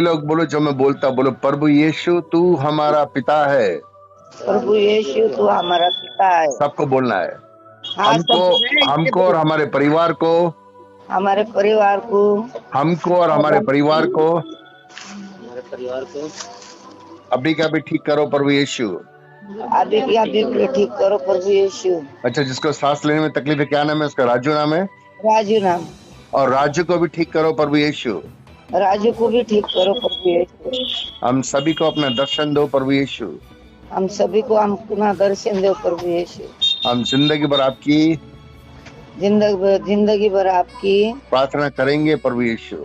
लोग बोलो, जो मैं बोलता बोलो, प्रभु यीशु तू हमारा पिता है। प्रभु यीशु तू हमारा पिता है। सबको बोलना है। हाँ, हमको और हमारे परिवार को, हमारे परिवार को, हमको और हमारे परिवार को अभी का भी ठीक करो प्रभु यीशु। अभी ठीक करो प्रभु यीशु। अच्छा, जिसको सांस लेने में तकलीफ है, क्या नाम है उसका? राजू नाम है। राजू नाम। और राजू को भी ठीक करो प्रभु यीशु। राजू को भी ठीक करो प्रभु यीशु। हम सभी को अपना दर्शन दो प्रभु यीशु। हम सभी को अपना दर्शन दो प्रभु यीशु। हम जिंदगी भर आपकी प्रार्थना करेंगे प्रभु यीशु।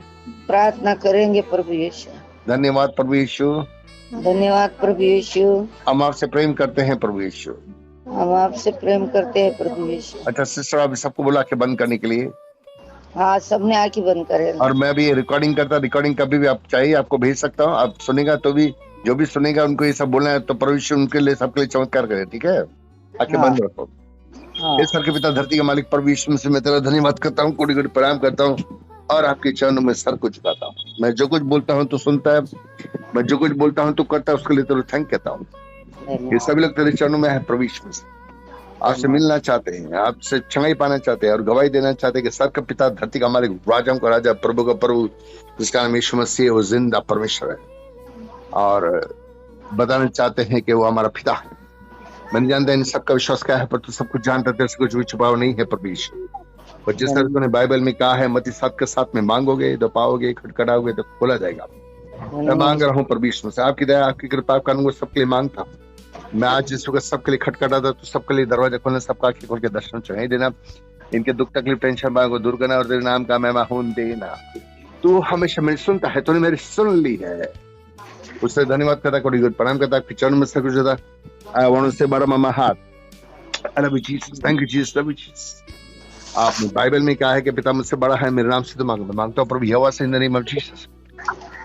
प्रार्थना करेंगे प्रभु यीशु। धन्यवाद प्रभु यीशु। धन्यवाद प्रभु यीशु। हम आपसे प्रेम करते हैं प्रभु यीशु। हम आपसे प्रेम करते हैं प्रभु यीशु। अच्छा सिस्टर, आप सबको बोला के बंद करने के लिए। हाँ, सबने आंखें बंद करें। और मैं भी रिकॉर्डिंग कभी भी आप चाहिए आपको भेज सकता हूँ। आप सुनेगा तो भी, जो भी सुनेगा उनको ये सब बोलना है तो प्रभु यीशु उनके लिए, सबके लिए चमत्कार करे। ठीक है, आंखें बंद रखो। हे स्वर्ग के पिता, धरती के मालिक प्रभु यीशु मसीह, मैं तेरा धन्यवाद करता हूँ, कोटि कोटि प्रणाम करता हूँ और आपके चरणों में सर को झुकाता हूँ। मैं जो कुछ बोलता हूँ तो सुनता है, मैं जो कुछ बोलता हूँ तो करता है, उसके लिए तेरा थैंक कहता हूँ। ये सभी लोग तेरे चरणों में है प्रभु यीशु मसीह, आपसे मिलना चाहते हैं, आपसे क्षमा पाना चाहते हैं और गवाही देना चाहते हैं कि स्वर्ग का पिता, धरती का मालिक, राजाओं का राजा, प्रभु का प्रभु, जिसका नाम यीशु मसीह है, वो जिंदा परमेश्वर है। और बताना चाहते हैं कि वो हमारा पिता है। मैंने जानता इन सबका विश्वास क्या है, पर तू सब कुछ जानता, तेरे से कुछ भी छुपाव नहीं है प्रभु यीशु। और जिस तरह तूने बाइबल में कहा है, मत्ती 7:7 में मांगोगे तो पाओगे, खटखटाओगे तो खोला जाएगा। मैं मांग रहा हूँ प्रभु यीशु से, आपकी दया, आपकी कृपा, आपका अनुग्रह सबके लिए मांगता। मैं आज जिस वक्त सबके लिए खटखटाता, तो सबके लिए दरवाजा खोलना, सबका आंखें खोल के दर्शन चढ़ाई देना, इनके दुख तकलीफ टेंशन को दूर करना और तेरे नाम का महिमा होने देना। तू हमेशा मेरी सुनता है, तूने मेरी सुन ली है, उससे धन्यवाद करता, कोटि कोटि प्रणाम करता, आपके चरणों में सब कुछ होता। I want to say bottom of my heart, I love you Jesus, thank you Jesus, love you Jesus। आपने बाइबल में कहा है कि पिता मुझसे बड़ा है, मेरे नाम से तो मांगता हूँ प्रभु यहोवा से, in the name of Jesus.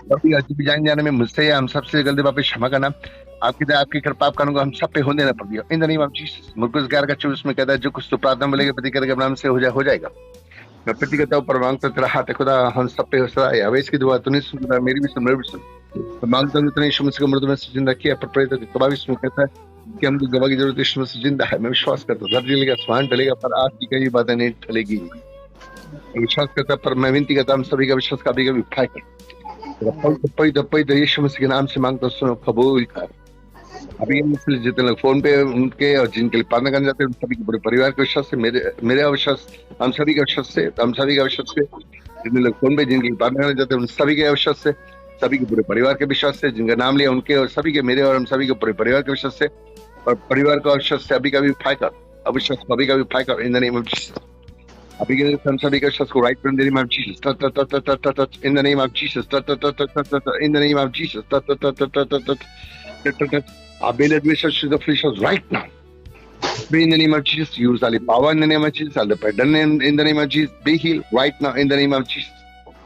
प्रभु आज भी जाने जाने में मुझसे या हम सबसे गलती पापी क्षमा करना, आपकी दया, आपकी कृपा, आपका अनुग्रह हम सब पे होने ना प्रभु, in the name of Jesus. मुर्कुस 11:24 में कहता है, जो कुछ तो प्रार्थना बोलेगा प्रति करेगा नाम से हो जाएगा। मैं प्रति करता हूँ, पर मांगता तेरा हाथ है खुदा, हम सब पे सदा है। हवेश की दुआ तूने सुन, मेरी भी सुन, मेरी भी सुन। मैं मांगता हूँ, तूने यीशु मसीह को मृत्यु में से जिंदा किया, पर प्रेरित के कबाबिश में कहता है कि हमको गवाह की जरूरत, यीशु मसीह जिंदा है। मैं विश्वास करता हूँ, धरती टलेगा, आसमान टलेगा, पर आज की कई बातें नहीं टलेगी। मैं विश्वास करता, पर मैं विनती करता हूँ सभी का विश्वास का भी उठाए कर यीशु मसीह के नाम से मांगता हूँ, सुनो, कबूल कर। अभी जितने लोग फोन पे उनके और जिनके लिए प्रार्थना करने जाते हैं, सभी के पूरे परिवार के विश्वास से, मेरे अविश्वास, हम सभी का विश्वास से, जितने लोग फोन पे जिनके लिए प्रार्थना करने जाते हैं, उन सभी के विश्वास से, सभी के पूरे परिवार के विश्वास से, जिनका नाम लिया उनके और सभी के, मेरे और हम सभी के पूरे परिवार के विश्वास से, और परिवार का विश्वास से अभी का भी उठाए कर, अविश्वास को अभी का भी उठाए कर, इन द नेम ऑफ जीसस। अभी के हम सभी के विश्वास को right in the name of Jesus, in the name of Jesus, in the name of Jesus. Ability to search the fishes right now. Be in the name of Jesus. Use all the power in the name of Jesus. All the pardon in the name of Jesus. Be healed right now in the name of Jesus.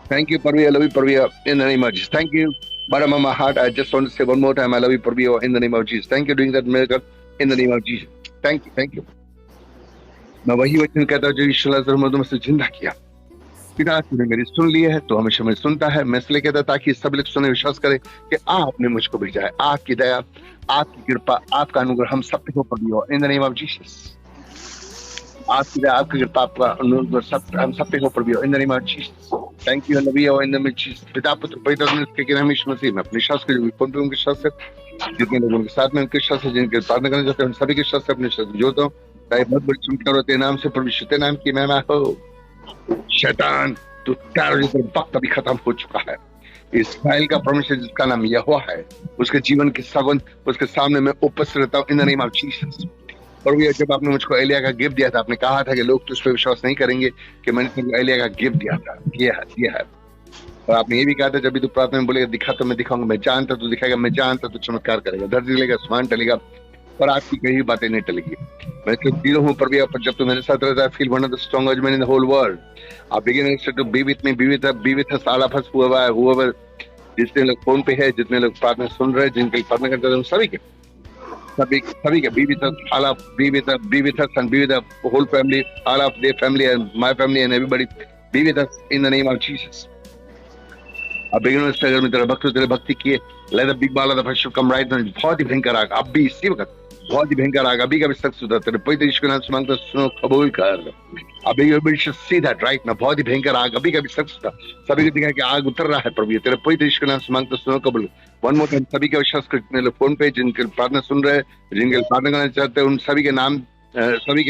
Thank you, Parvi. I love you, Parvi, in the name of Jesus. Thank you. Bottom of my heart, I just want to say one more time, I love you, Parvi, in the name of Jesus. Thank you for doing that miracle in the name of Jesus. Thank you, thank you. मैं वही वचन कहता हूँ जो यीशु मसीह से जिंदा किया। पिता तूने मेरी सुन ली है, तो हमेशा मैं सुनता है। मैं इसलिए कहता ताकि सब लोग सुने, विश्वास करें कि आपने मुझको भेजा है। आपकी दया, आपकी कृपा, आपका अनुग्रह हम सब पे हो, in the name of Jesus. आपकी दया, आपकी कृपा, आपका अनुग्रह सब हम सब पे हो, in the name of Jesus. Thank you नबी in the name of Jesus. पिता पुत्र पवित्र आत्मा के नाम यीशु मसीह में अपने विश्वास के फोन पे उनके विश्वास से, जितने लोगों के साथ में उनके विश्वास से, जिनके प्रार्थना करने जाते हैं उन सभी के विश्वास से अपने विश्वास जोड़ता हूँ। बहुत बड़ी चमत्कार होते नाम से, परमेश्वर के नाम की महिमा हो। शैतान तो वक्त अभी खत्म हो चुका है। इस्राएल का परमेश्वर जिसका नाम यहोवा है, उसके जीवन की सगुन उसके सामने मैं उपस्थित रहता हूँ इन द नेम ऑफ जीसस। और ये जब आपने मुझको एलिया का गिफ्ट दिया था, आपने कहा था कि लोग तुझ पर विश्वास नहीं करेंगे कि मैंने तुमको एलिया का गिफ्ट दिया है। और आपने ये भी कहा था, जब भी तू प्रार्थना में बोलेगा दिखा तो मैं दिखाऊंगा, मैं जानता तू दिखाएगा, मैं जानता तू चमत्कार करेगा, धरती टलेगा, आसमान टलेगा, पर आपकी कई बातें नहीं टलेगी। मैं तो जीरो हूँ पर जब तू मेरे साथ रहता है, feel one of the strongest man in the whole world. आप begin to be with me, be with us, all of us, whoever, जितने लोग फोन पे है, जितने लोग प्रार्थना सुन रहे हैं, जिनके लिए प्रार्थना करते हैं, सभी के be with us, all of be with us and be with the whole family, all of their family and my family and everybody, be with us in the name of Jesus. अब begin अगर मैं तेरा भक्त तेरे भक्ति किए, let the big ball of the first come right now, बहुत ही भयंकर आग, अब भी इसी वक्त बहुत ही भयंकर आग, अभी का भी सख्त सुधा तेरे पवित्र यीशु के नाम से मांगता सुनो कबूल कर। अभी we should see that right now, बहुत ही भयंकर आग, अभी का भी सख्त सुधा, सभी को दिखा कि आग उतर रहा है प्रभु, तेरे पवित्र यीशु के नाम से मांगता सुनो कबूल। वन मोर टाइम सभी के विश्वास करने लोग फोन पे जिनके प्रार्थना सुन रहे, जिनके प्रार्थना करना चाहते हैं, उन सभी के नाम सभी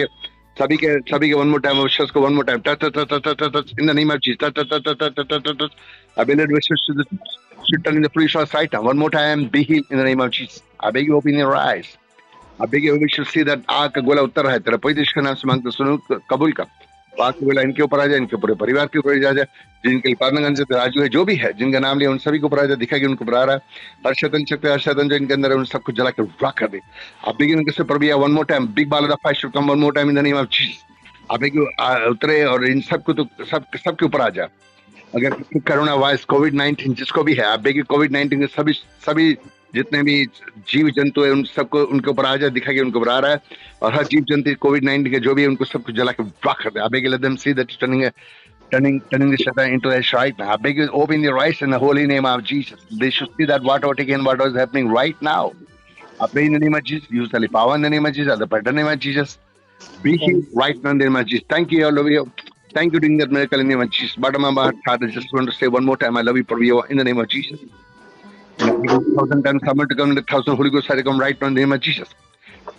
के वन मोर टाइम विश्वास को one more time touch in the name of Jesus touch I beg you should turn in the police right now. One more time, be healed in the name of Jesus. I beg you open your eyes. I beg you we should see that आग का गोला उतर रहा है, तेरा पवित्र यीशु के नाम से मांगते सुनो कबूल कर। आग का गोला इनके ऊपर आ जाए, इनके पूरे परिवार के ऊपर आ जाए, जिनके प्रार्थना से राजू है जो भी है, जिनका नाम लिया उन सभी को ऊपर आ जाए, दिखा कि उनको ऊपर आ रहा है, हर शैतान शक्ति हर शैतान जो इनके अंदर है उन सबको जला के राख कर दे। आप बिगिन कैसे प्रभु one more time big ball of fire should come one more time in the name of Jesus. आप बेग यू उतरे और इन सबको तो सबके ऊपर आ जाए। अगर कोरोना वायरस कोविड-19 जिसको भी है, आप देखिए कोविड-19 के सभी जितने भी जीव जंतु है उन सबको उनके ऊपर आ जाए, दिखा के उनको ऊपर आ रहा है, और हर जीव जंतु कोविड-19 के जो भी है उनको सबको जला के राख कर दे। आप देखिए let them see that turning the Satan into a right now. I beg you open your eyes in the holy name of Jesus. They should see that what is happening right now. I pray in the name of Jesus. Use the power in the name of Jesus. The better name of Jesus. Be healed right now in the name of Jesus. Thank you, I love you. Thank you for doing that miracle in the name of Jesus. Bottom of my heart, I just want to say one more time, I love you for you in the name of Jesus. 1,000 times summer to come, 1,000 Holy Ghost come right now in the name of Jesus.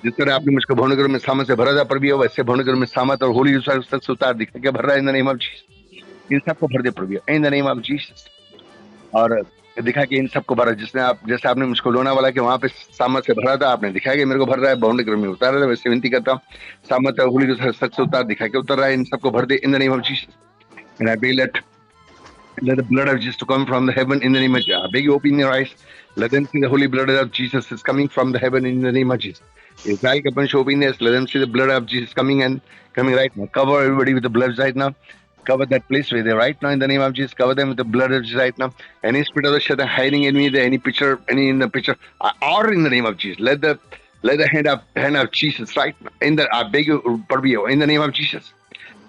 जिस तरह आपने मुझको भवनगर में सामत से भरा था प्रभु, वैसे भवनगर में सामत और होली गॉस्ट उतार दिखा के भर रहा है in the name of Jesus. इन सबको भर दे प्रभु in the name of Jesus, और दिखा कि इन सबको भरा, जिसने आप जैसे आपने मुझको लोना वाला कि वहां पे सामत से भरा था, आपने दिखाया कि मेरे को भर रहा है, भवनगर में उतार रहा है, वैसे विनती करता हूँ सामत होली गॉस्ट उतार दिखा के उतर रहा है, इन सबको भर दे in the name of Jesus. And I bay let the blood of Jesus to come from the heaven in the name of Jesus. I beg you open your eyes. Let them see the holy blood of Jesus is coming from the heaven in the name of Jesus. Israel can show open this. Let them see the blood of Jesus coming right now. Cover everybody with the blood right now. Cover that place where they're right now in the name of Jesus. Cover them with the blood of Jesus right now. Any spirit of the Shaitan hiding in me, any in the picture, or in the name of Jesus. Let the hand of Jesus right now. I beg you, Parvio, in the name of Jesus.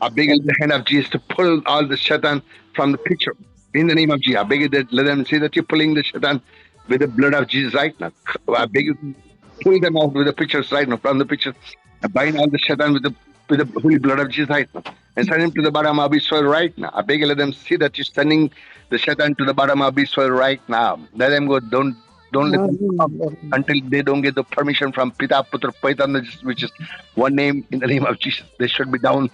I beg you, the hand of Jesus to pull all the Shaitan from the picture in the name of Jesus. I beg you that let them see that you're pulling the Shaitan with the blood of Jesus right now. I beg you to pull them out with the pictures right now from the picture. I bind all the Shaitan with the holy blood of Jesus right now and send him to the bottom of his soil right now. I beg you let them see that you're sending the Shaitan to the bottom of his soil right now. Let them go. Don't let them come until they don't get the permission from Pita Putra Paitana, which is one name in the name of Jesus. They should be down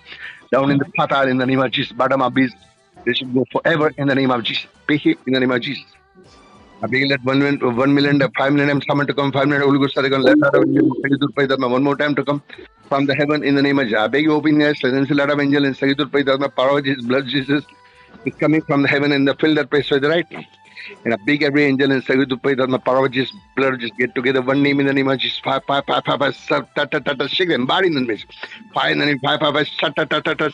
in the patal in the name of Jesus. Bottom of his, they should go forever in the name of Jesus. Be healed in the name of Jesus. I beg let 1 million, 5 million, someone to come, 5 million, Holy Ghost, one more time to come from the heaven in the name of Jesus. I beg you open your eyes, let them see a lot of angels and Sagitur Paitama, power of Jesus, blood Jesus is coming from the heaven and the fill that place with the right now. And a big every angel and Sagitur Paitama, power of Jesus, blood just get together, one name in the name of Jesus, five, shake them, body in the name, five in the name, five,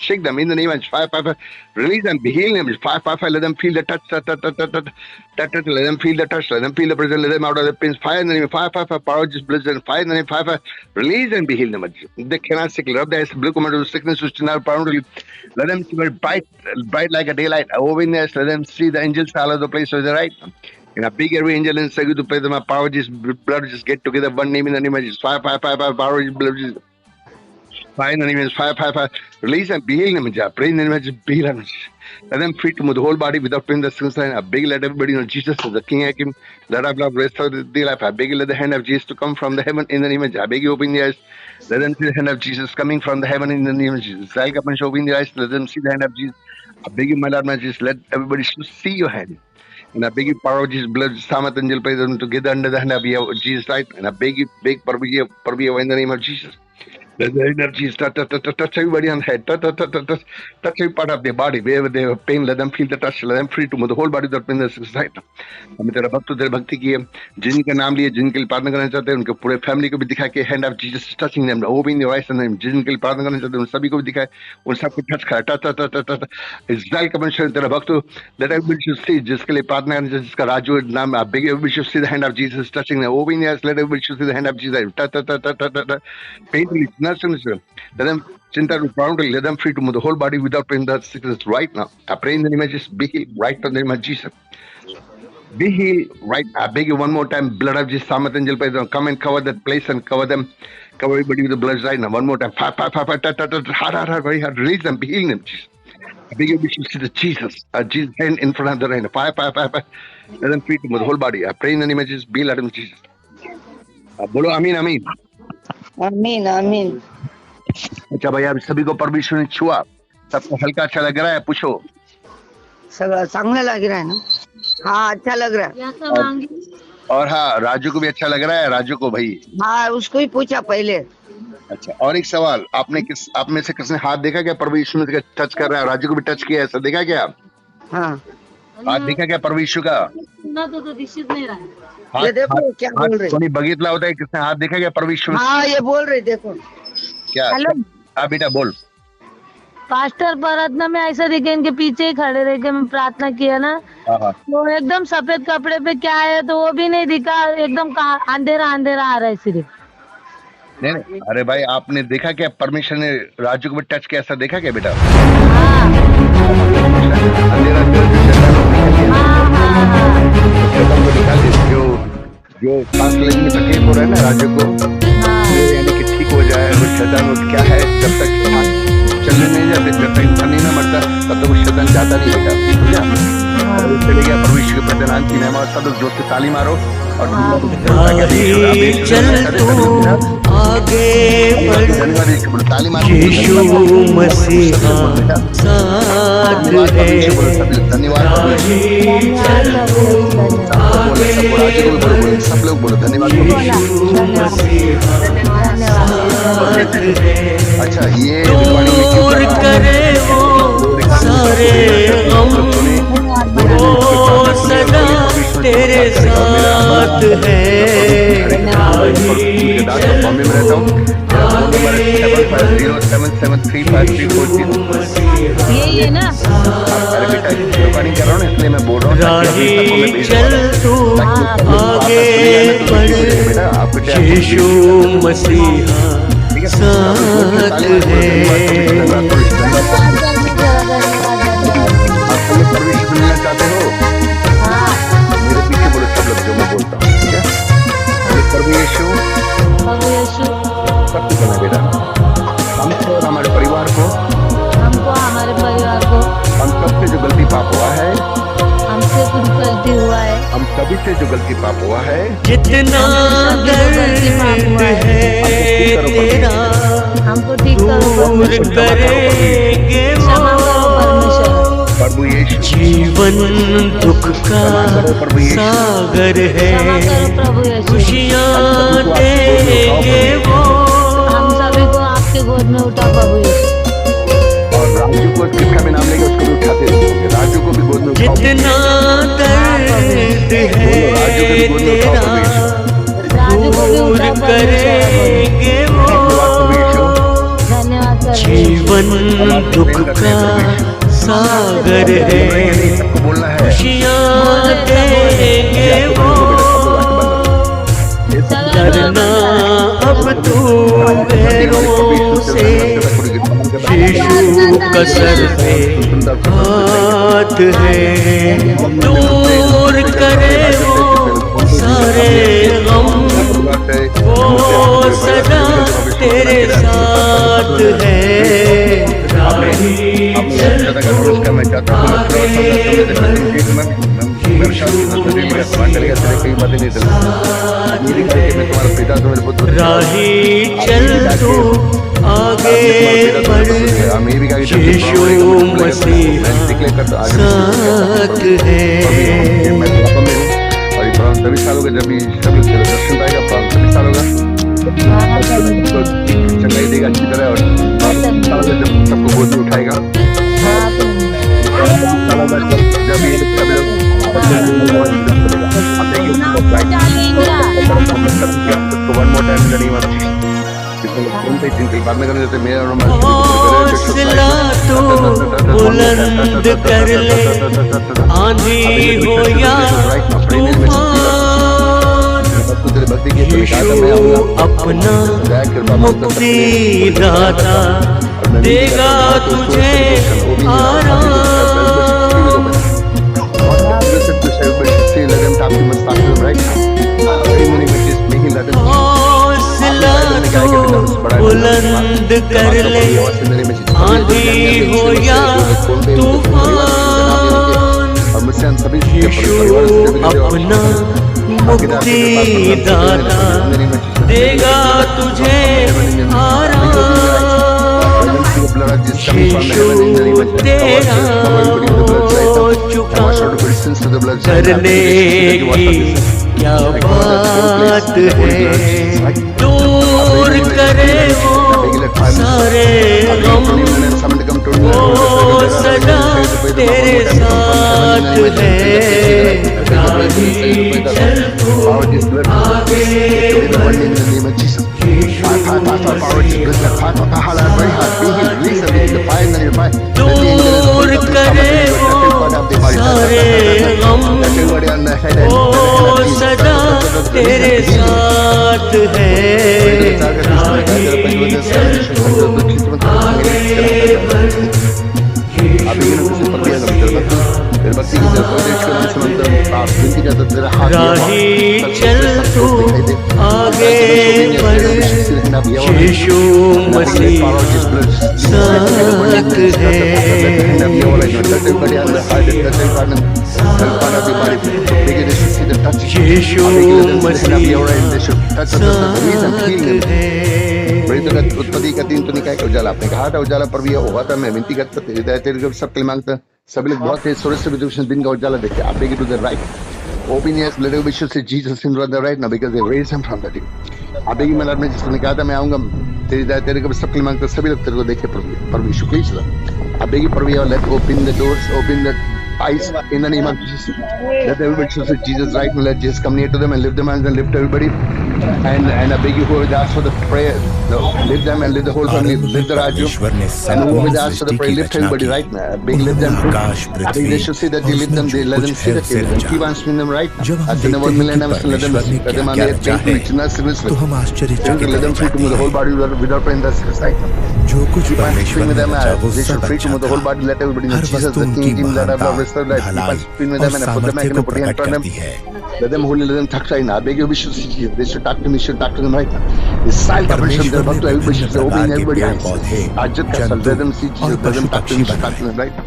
shake them in the name of five, release them, be heal them, five, let them feel the touch, let them feel the touch, let them feel the presence, let them out of the pains, five in the name, five, power of Jesus, blood, five in the name, five, release and be healed them. They cannot sick, rub their blue command of sickness, which is now pound, let them see bright like a daylight, openness, let them see the angels all over the place, so they're right. And a big every angel and Sagu to pray them, power just blood just get together, one name in the name of Jesus. Five, power just blood just five in the name of five, release and be healed them. Pray in the name of Jesus, be healed them. Let them free to move the whole body without pain the sins. A big let everybody know Jesus is the King Hakim. Let our love rest of the life. I beg you let the hand of Jesus to come from the heaven in the name of Jesus. I beg you open the eyes. Let them see the hand of Jesus coming from the heaven in the name of Jesus. I'll come and open the eyes. Let them see the hand of Jesus. I beg you, my Lord, my Jesus, let everybody see your hand. And I beg you, power of Jesus, blood, Samat Angel, pray them together under the hand of Jesus, right? And I beg you, Parvia, in the name of Jesus. Let the hand of Jesus touch everybody on the head, touch every part of their body, wherever they have pain, let them feel the touch, let them free to move the whole body without pain, right? हमें तेरा भक्त तेरे भक्ति की है, जिनका नाम लिए, जिनके लिए प्रार्थना करना चाहते हैं, उनके पूरे फैमिली को भी दिखा के hand of Jesus touching them, open your eyes and जिनके लिए प्रार्थना करना चाहते हैं, उन सभी को भी दिखाए, उन सबको टच करा, टच इज़राइल का वंश तेरा भक्त लेट एवरीबॉडी शुड सी, जिसके लिए प्रार्थना करना चाहते हैं, जिसका राजू नाम आप big everybody should see the hand of Jesus touching them, open your eyes, let everybody should see the hand of Jesus touch pain let them center around, let them free to move the whole body without pain, the sickness right now. I pray in the name of Jesus, be healed right now in the name of Jesus. Be healed, right? I beg you one more time. Blood of Jesus, Samat Angel, come and cover that place and cover them. Cover everybody with the blood right now. One more time. Fire, fire, fire, fire, hard, very hard. Release them, be healing them, Jesus. I beg you, Bishop, see the Jesus. Jesus hand in front of the rain. Fire, fire, fire, fire. Let them treat him with the whole body. I pray in the name of Jesus. Be let him, Jesus. बोलो आमीन आमीन आमीन आमीन। अच्छा भैया अभी सभी को परमेश्वर ने छुआ, सबको हल्का अच्छा लग रहा है? पूछो। सगळं चांगलं लग रहा है ना? हाँ अच्छा लग रहा है। और हाँ, राजू को भी अच्छा लग रहा है। राजू को भाई, हाँ उसको ही पूछा पहले। अच्छा, और एक सवाल, आप में से किसने हाथ देखा क्या प्रभु यीशु में टच कर रहा है? राजू को भी टच किया, ऐसा देखा क्या? हाँ हाथ देखा क्या प्रभु यीशु का? तो दिसत नहीं रहा। हाथ, ये देखो क्या बोल रहे? कोई बघितला होता है, किसने हाथ देखा क्या प्रभु यीशु? हाँ ये बोल रहे, देखो क्या? हेलो हाँ बेटा बोल। पास्टर प्रार्थना में ऐसा दिखे, इनके पीछे ही खड़े रह के मैं प्रार्थना किया ना, हाँ तो एकदम सफेद कपड़े पे क्या है तो वो भी नहीं दिखा, एकदम अंधेरा अंधेरा आ रहा है सिर्फ। नहीं, अरे भाई आपने देखा क्या परमेश्वर ने राजू को भी टच किया, ऐसा देखा क्या बेटा? हाँ अंधेरा को निकाल दे, जो सांस लेने में तकलीफ हो रहा है ना राजू को, यानी कि ठीक हो जाए। वो शैतान क्या है, जब तक चलने नहीं जाते, जब तक इंसान नहीं ना मरता तब तक वो शैतान जाता नहीं बेटा, समझा? चले गया परमेश्वर के प्रधान की महिमा। सब लोग जोर से ताली मारो और चल तू आगे बढ़, ताली मारो। यीशु मसीहा साथ है। धन्यवाद। सब लोग बोलो धन्यवाद। अच्छा, ये दूर करे वो सारे गम, वो सदा तेरे साथ है। बॉम्बे में रहता हूँ। 750773534। यही है ना? अरे बेटा रिकॉर्डिंग कर रहा हूँ ना, इसलिए मैं बोल रहा हूँ। राही चल तू आगे बढ़, यीशु मसीहा साथ है। परमेश्वर मिलना चाहते हो? मेरे पीछे बोलो सब लोग, जो मैं बोलता हूँ, ठीक है? प्रभु यीशु सब कुछ है बेटा। हमको और हमारे परिवार को, हमारे परिवार को, हम सबसे जो गलती पाप हुआ है, हमसे कुछ गलती हुआ है, हम सभी से जो गलती पाप हुआ है, जितना दर्द है तेरा हमको ठीक करो दूर करेंगे वो। प्रभु यीशु जीवन दुख का सागर है, खुशियाँ देंगे वो। हम सभी को आपके गोद में उठा प्रभु यीशु। और राजू को किसका भी नाम लेगा उसको भी उठाते रहेंगे। राजू को भी गोद में उठाओ। जितना दर्द है तेरा दूर करेंगे वो। धन्यवाद। जीवन दुख का सागर है, खुशियाँ देंगे वो। डरना अब तू पैरों से, यीशु का सर पे हाथ है। दूर करे वो सारे गम, वो सदा तेरे साथ है। राही चल तू आगे बढ़, यीशु मसीहा साथ है। और सभी साल होगा जब भी सभी दर्शन पाएगा, सभी साल होगा चंगाई देगा अच्छी तरह, और जब सबको गोद में उठाएगा जब ये सब हौसला तू बुलंद कर ले, आंधी हो या तूफान, यीशु अपना मुक्ति दाता देगा तुझे आराम। कर ले आंधी हो या तूफान, यीशु अपना मुक्ति दाता देगा तुझे आराम। यीशु तेरा हो चुका करने की क्या बात है, दूर करे वो सारे गम, वो सदा तेरे साथ है। राही चल तू आगे बढ़, दूर करे वो सारे गम, वो सदा तेरे साथ है। राही चल तू आगे बढ़, राही चल तू आगे बढ़, यीशु मसीह साथ है। यीशु मसीह उत्पत्ति का 3 तो निकाय का उजाला आपने कहा था, उजाला पर भी हुआ था। मैं विनती करता हृदय तेरे को सबके लिए मांगता, सभी लोग बहुत सूरज से दिन का उजाला देखते आप to the right, open ears, let us wish to see Jesus in the right now because they raised him from the dead. आप देखिए मैं में जिसने कहा था मैं आऊंगा तेरी दया तेरे को सबके लिए मांगता, सभी लोग तेरे को देखे परमेश्वर प्लीज आप देखिए परमेश्वर let open the doors, open the eyes in the name of Jesus. Let everybody see Jesus right now. Let Jesus come near to them and lift them hands and lift everybody. And I beg you who will ask for the prayer, no, lift them and lift the whole family, lift the Raju. And who will ask for the prayer, lift everybody right now. Beg lift them too. I think they should see that you lift them, they let them see that you lift them. Keep on spinning them right now. As in the 1 million times, let them on their feet to reach in that service. Let them free to move the whole body without praying that service right now. जो कुछ परमेश्वर ने चाहा वो सब अच्छा था। हर वस्तु उनकी महानता, भलाई और सामर्थ्य को प्रकट करती है। Let them hold, let them touch right now. I beg you, we should see you. They should talk to me, should talk to them right now. This silent operation, they're about to everybody should say, open everybody eyes. Ajit Kasal, let them see Jesus, let them talk to me, should talk to them right now.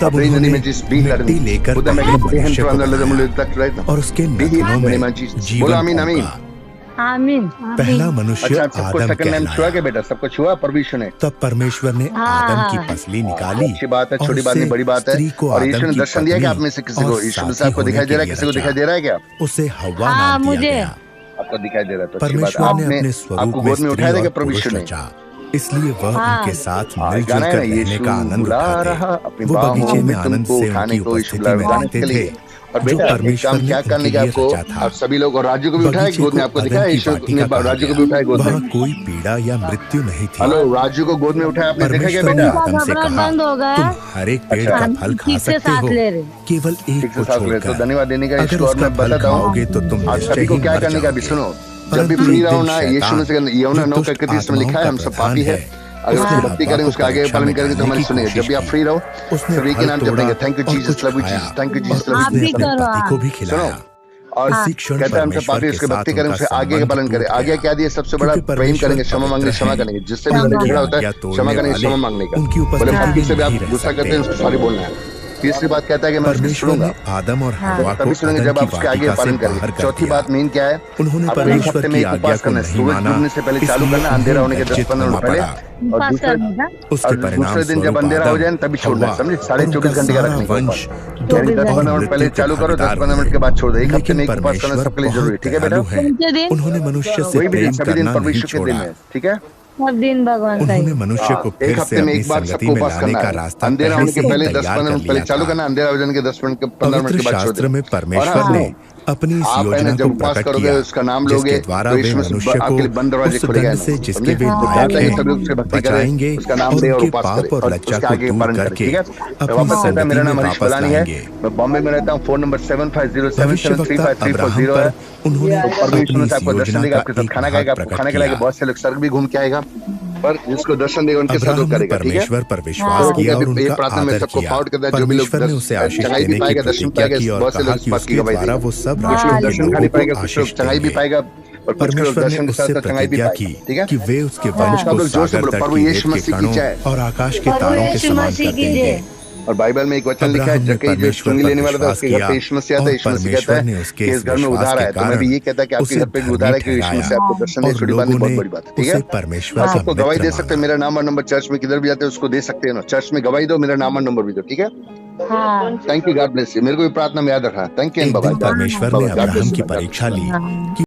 तब उन्होंने मिट्टी लेकर पहले मनुष्य को बनाया और उसके नथनों में जीवन फूंका। आमीन। पहला मनुष्य सबको आदम सेकंड नाम छुआ के बेटा, सबको छुआ परमेश्वर ने। तब परमेश्वर ने आदम की पसली निकाली। अच्छी बात है, छोटी बात नहीं, बड़ी बात है। और यीशु ने दर्शन दिया कि आप में से किसी को, यीशु मसीह आपको दिखाई दे रहा है, किसी को दिखाई दे रहा है क्या? उसे हव्वा नाम दिया गया। आपको दिखाई दे रहा है तो अच्छी बात। परमेश्वर ने अपने स्वरूप में स्त्री और पुरुष रचा, इसलिए वह उनके साथ मिलजुल कर रहने का आनंद उठाते। वो बगीचे में आनंद से उनकी उपस्थिति में रहते थे। जो परमेश्वर ने करने का आपको आप सभी लोग, और राज्य को भी उठाया गोद में, आपको दिखाया यीशु ने राज्य को भी उठाया गोद में। वहाँ कोई पीड़ा या मृत्यु नहीं थी। हेलो, राज्य को गोद में उठाया, आपने देखा क्या बेटा? आदम से कहा तुम हर एक पेड़ का फल खा सकते हो, केवल एक को छोड़कर। तो धन्यवाद देने का अगर उसका फल खाओगे तो तुम सभी को क्या करने का भी सुनो। जब भी फ्री रहो ना, यीशु में से यौना 9:31 में लिखा है हम सब पापी है। अगर उसकी भक्ति करेंगे, उसका आगे पालन करेंगे तो हमारी सुनेंगे। जब भी आप फ्री रहो सभी के नाम जपेंगे, thank you Jesus, love you Jesus, thank you Jesus, love you Jesus. को भी खिलाया और कहते हैं हम सब पापी, उसकी भक्ति करें, उसके आगे का पालन करें। आगे क्या दिया? सबसे बड़ा प्रेम करेंगे, क्षमा मांगने, क्षमा करेंगे। जिससे भी झगड़ा होता है क्षमा करेंगे, क्षमा मांगने का। बोले भक्ति से भी आप गुस्सा करते हैं, उसको सॉरी बोलना है। तीसरी बात कहता है कि मैं उसकी सुनूंगा, आदम और हव्वा को तभी सुनेंगे जब आप उसके आगे पालन करेंगे। चौथी बात मेन क्या है? उन्होंने आप एक परमेश्वर हफ्ते में की एक आज्ञा उपवास को करना है, नहीं सूरज माना, डूबने से पहले चालू करना, अंधेरा होने के 10-15 मिनट पहले। और दूसरे दिन जब अंधेरा हो जाए तभी छोड़ना है, समझे? 24.5 घंटे का रखने का। 10-15 मिनट पहले चालू करो, 10-15 मिनट के बाद छोड़ दो। एक हफ्ते में एक उपवास करना सबके लिए जरूरी है, ठीक है बेटा? उन्होंने मनुष्य से कोई भी प्रेम सभी दिन करना नहीं परमेश्वर के दिन छोड़ा। है, ठीक है? सब दिन भगवान का ही। उन्होंने मनुष्य को फिर एक से हफ्ते में अपनी एक बार संगति सबको में उपवास लाने करना का है। रास्ता अंधेरा पहले होने के से पहले ही तैयार 10-15 कर मिनट पहले लिया चालू था। करना, अंधेरा हो जाने के 10 मिनट के 15 मिनट पवित्र के बाद छोड़ शास्त्र देना। में परमेश्वर ने अपनी इस आप योजना जब को उपवास प्रकट करोगे, किया, उसका नाम जिसके लोगे द्वारा तो वे इसमें मनुष्य आपके लिए बंद को दरवाजे उस खुलेगा गंध से जिसके वे आता लायक है। सब लोग उससे हैं भक्ति बचाएंगे करें, उसका नाम और ले और उनके उपवास पाप करें और और लज्जा उसके को आगे दूर पालन करें, करके ठीक है? अपनी वापस कहता है, मेरा संगति नाम में हरीश वापस बलानी है, लाएंगे। मैं बॉम्बे में रहता हूँ। फोन नंबर 7507735340 है। उन्होंने परमेश्वर अपनी से आपको दर्शन देगा, आपके साथ खाना खाएगा, आपको खाना खिलाएगा। बहुत से लोग स्वर्ग भी घूम के आएगा, पर जिसको दर्शन देगा उनके साथ वो करेगा, ठीक है? परमेश्वर पर विश्वास किया और उनका प्रार्थना में आदर सबको किया। फाउट करता है। जो भी लोग परमेश्वर ने उसे आशीष चढ़ाई भी देने की पाएगा, दर्शन प्रतिज्ञा पाएगा, की और बहुत से कहा लोग कि बात की उसके गवाही द्वारा देंगे। वो सब कुछ लोग राष्ट्रों के दर्शन लोगों खाने को पाएगा, कुछ लोग आशीष चढ़ाई भी देंगे। पाएगा, और परमेश्वर ने उससे प्रतिज्ञा की कि वे उसके वंश को सागर तट की रेत के कणों और आकाश के तारों के समान कर देंगे। और बाइबल में एक वचन लिखा है, जक्कई जो चुंगी लेने वाला था उसके घर पे यीशु मसीह आता है। यीशु मसीह कहता है कि इस घर में उद्धार है। तो मैं भी ये कहता है कि आपके घर पे भी उद्धार है, कि यीशु मसीह आपको दर्शन दे। छोटी बात नहीं, बहुत बड़ी बात है, ठीक है। आप सबको गवाही दे सकते हैं, मेरा नाम और नंबर चर्च में किधर भी जाते हैं उसको दे सकते हैं ना। चर्च में गवाही दो, मेरा नाम और नंबर भी दो, ठीक है। Thank you, God bless you. मेरे को भी प्रार्थना में याद रखा। Thank you. परमेश्वर ने अब्राहम की परीक्षा ली।